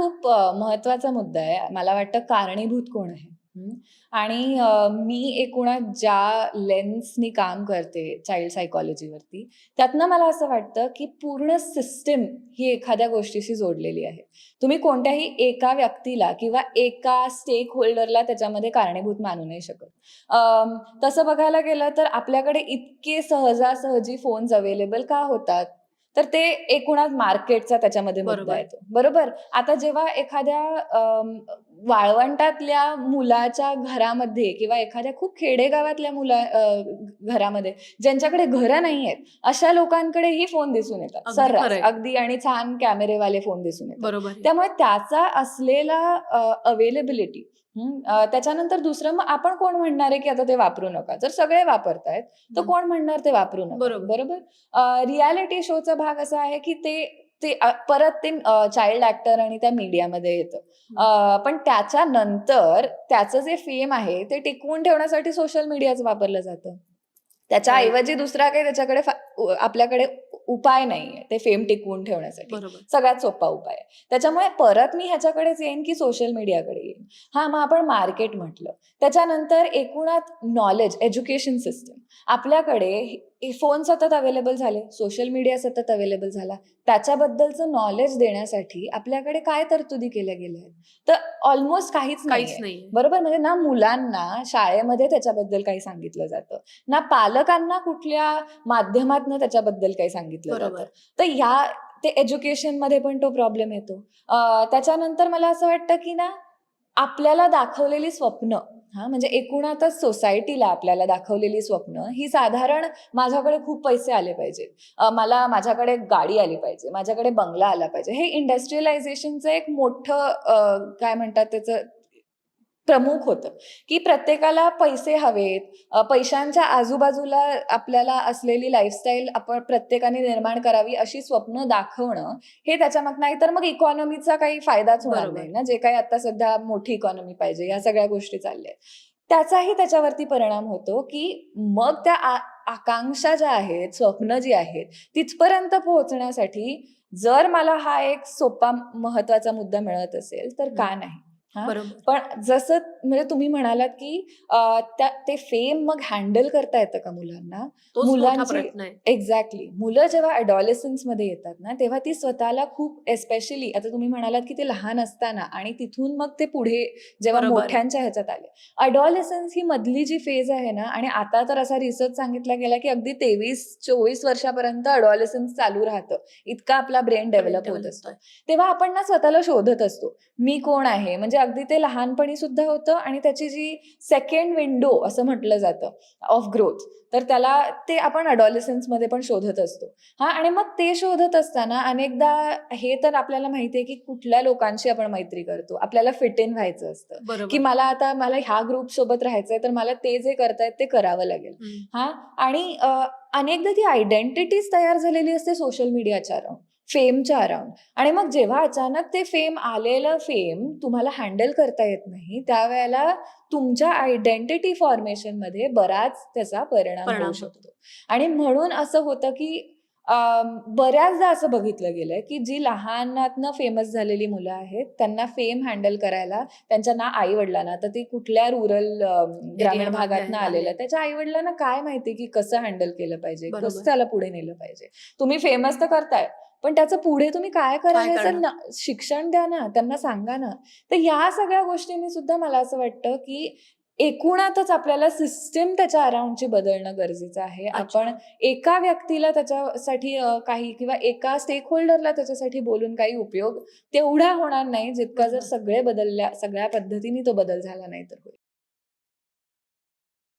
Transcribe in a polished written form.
खूप महत्वाचा मुद्दा आहे. मला वाटतं कारणीभूत कोण आहे? हं. आणि मी एकूणात ज्या लेन्सनी काम करते चाइल्ड सायकॉलॉजीवरती, त्यातनं मला असं वाटतं, की पूर्ण सिस्टम ही एखाद्या गोष्टीशी जोडलेली आहे. तुम्ही कोणत्याही एका व्यक्तीला किंवा एका स्टेक होल्डरला त्याच्यामध्ये कारणीभूत मानू नाही शकत. तसं बघायला गेलं तर आपल्याकडे इतके सहजासहजी फोन्स अवेलेबल का होतात? तर ते एकूणच मार्केटचा त्याच्यामध्ये मुद्दा बरोबर. येतो. बरोबर? आता जेव्हा एखाद्या वाळवंटातल्या मुलाच्या घरामध्ये किंवा एखाद्या खूप खेडेगावातल्या घरामध्ये ज्यांच्याकडे घरं नाहीयेत, अशा लोकांकडेही फोन दिसून येतात अगदी सर्रास. खरंय. अगदी आणि छान कॅमेरेवाले फोन दिसून येतात. बरोबर आहे. त्यामुळे त्याचा असलेला अवेलेबिलिटी त्याच्यानंतर दुसरं मग आपण कोण म्हणणार आहे, की आता ते वापरू नका. जर सगळे वापरतायत, तर हं. कोण म्हणणार ते वापरू नका. बरोबर. बरोबर? रियालिटी शोचा भाग असा आहे, की ते ते परत ते चाइल्ड ॲक्टर आणि त्या मीडियामध्ये येतं. हं. पण त्याच्यानंतर त्याचं जे फेम आहे, ते टिकवून ठेवण्यासाठी सोशल मीडियाच वापरलं जातं. राइट. त्याच्याऐवजी दुसरा काही त्याच्याकडे आपल्याकडे उपाय नाहीये, ते फेम टिकवून ठेवण्यासाठी. बरोबर. सगळ्यात सोपा उपाय आहे. त्याच्यामुळे परत मी ह्याच्याकडेच येईन, की सोशल मीडियाकडे येईन. हां, मग आपण मार्केट म्हटलं. त्याच्यानंतर एकूणात नॉलेज, एज्युकेशन सिस्टम. आपल्याकडे हे फोन सतत अवेलेबल झाले, सोशल मीडिया सतत अवेलेबल झाला. त्याच्याबद्दलचं नॉलेज देण्यासाठी आपल्याकडे काय तरतुदी केल्या गेल्या आहेत? तर ऑलमोस्ट काहीच काहीच नाहीये. नाहीये. बरोबर? म्हणजे ना मुलांना शाळेमध्ये त्याच्याबद्दल काही सांगितलं जातं, ना पालकांना कुठल्या माध्यमातनं त्याच्याबद्दल काही सांगितलं जातं. बरोबर. तर ते एज्युकेशनमध्ये पण तो प्रॉब्लेम येतो. त्याच्यानंतर मला असं वाटतं, की ना आपल्याला दाखवलेली स्वप्न म्हणजे एकूणातच सोसायटीला आपल्याला दाखवलेली स्वप्न ही साधारण माझ्याकडे खूप पैसे आले पाहिजे. मला माझ्याकडे गाडी आली पाहिजे, माझ्याकडे बंगला आला पाहिजे. हे इंडस्ट्रियलायझेशनचं एक मोठं काय म्हणतात त्याचं प्रमुख होतं, की प्रत्येकाला पैसे हवेत. पैशांच्या आजूबाजूला आपल्याला असलेली लाईफस्टाईल आपण प्रत्येकाने निर्माण करावी अशी स्वप्न दाखवणं, हे त्याच्यामागनं नाहीतर मग इकॉनॉमीचा काही फायदाच होणार नाही बरोबर. ना. जे काही आता सध्या मोठी इकॉनॉमी पाहिजे, ह्या सगळ्या गोष्टी चालल्या आहेत. त्याचाही त्याच्यावरती परिणाम होतो, की मग त्या आकांक्षा ज्या आहेत, स्वप्न जी आहेत, तिथपर्यंत पोहोचण्यासाठी जर मला हा एक सोपा महत्वाचा मुद्दा मिळत असेल, तर हं. का नाही? हां. बरोबर. पण जसं म्हणजे तुम्ही म्हणालात, की ते फेम मग हँडल करता येतं का मुलांना? तोच मोठा मुलांची प्रश्न आहे. एक्झॅक्टली. मुलं जेव्हा अडॉलेसन्समध्ये येतात ना, तेव्हा ती स्वतःला खूप एस्पेशली आता तुम्ही म्हणालात, की ते लहान असताना आणि तिथून मग ते पुढे जेव्हा बरोबर. मोठ्यांच्या ह्याच्यात आले. अडॉलेसन्स ही मधली जी फेज आहे ना आणि आता तर असा रिसर्च सांगितला गेला, की अगदी 23-24 वर्षापर्यंत अडॉलेसन्स चालू राहतं. इतका आपला ब्रेन ब्रेन डेव्हलप होत डेव्हलप असतो. होतोय. तेव्हा आपण ना स्वतःला शोधत असतो. मी कोण आहे? म्हणजे अगदी ते लहानपणी सुद्धा होतं आणि त्याची जी सेकंड विंडो असं म्हटलं जातं ऑफ ग्रोथ, तर त्याला ते आपण अडॉलेसन्समध्ये पण शोधत असतो. आणि मग ते शोधत असताना अनेकदा हे तर आपल्याला माहिती आहे, की कुठल्या लोकांशी आपण मैत्री करतो. आपल्याला फिट इन व्हायचं असतं, की बरोबर. मला ह्या ग्रुपसोबत राहायचंय, तर मला ते जे करतायत ते करावं लागेल. हं. आणि अनेकदा ती आयडेंटिटीच तयार झालेली असते सोशल मीडियाच्या अराउंड, फेमच्या अराउंड. आणि मग जेव्हा अचानक ते आलेलं फेम तुम्हाला हँडल करता येत नाही, त्यावेळेला तुमच्या आयडेंटिटी फॉर्मेशनमध्ये बराच त्याचा परिणाम होऊ परिणाम होतो. शकतो. आणि म्हणून असं होतं, की बऱ्याचदा असं बघितलं गेलंय, की जी लहानातनं फेमस झालेली मुलं आहेत, त्यांना फेम हँडल करायला त्यांच्या ना आई-वडिलांना, आता ते कुठल्या ग्रामीण एरियामधले भागातनं आहेत आलेलं, आले. त्याच्या आई-वडिलांना काय माहिती, की कसं हँडल केलं पाहिजे, कसं बरोबर. त्याला पुढे नेलं पाहिजे. तुम्ही फेमस तर करताय, पण त्याचं पुढे तुम्ही काय काय करायचं करणार? शिक्षण द्या ना, त्यांना सांगा ना. तर ह्या सगळ्या गोष्टींनी सुद्धा मला असं वाटतं, की एकूणातच आपल्याला सिस्टम त्याच्या अराउंडची बदलणं गरजेचं आहे. आपण अच्छा. एका व्यक्तीला त्याच्यासाठी काही किंवा एका स्टेक होल्डरला त्याच्यासाठी बोलून काही उपयोग तेवढा होणार नाही, जितका जर बरोबर. सगळ्या पद्धतीने तो बदल झाला नाही तर होईल.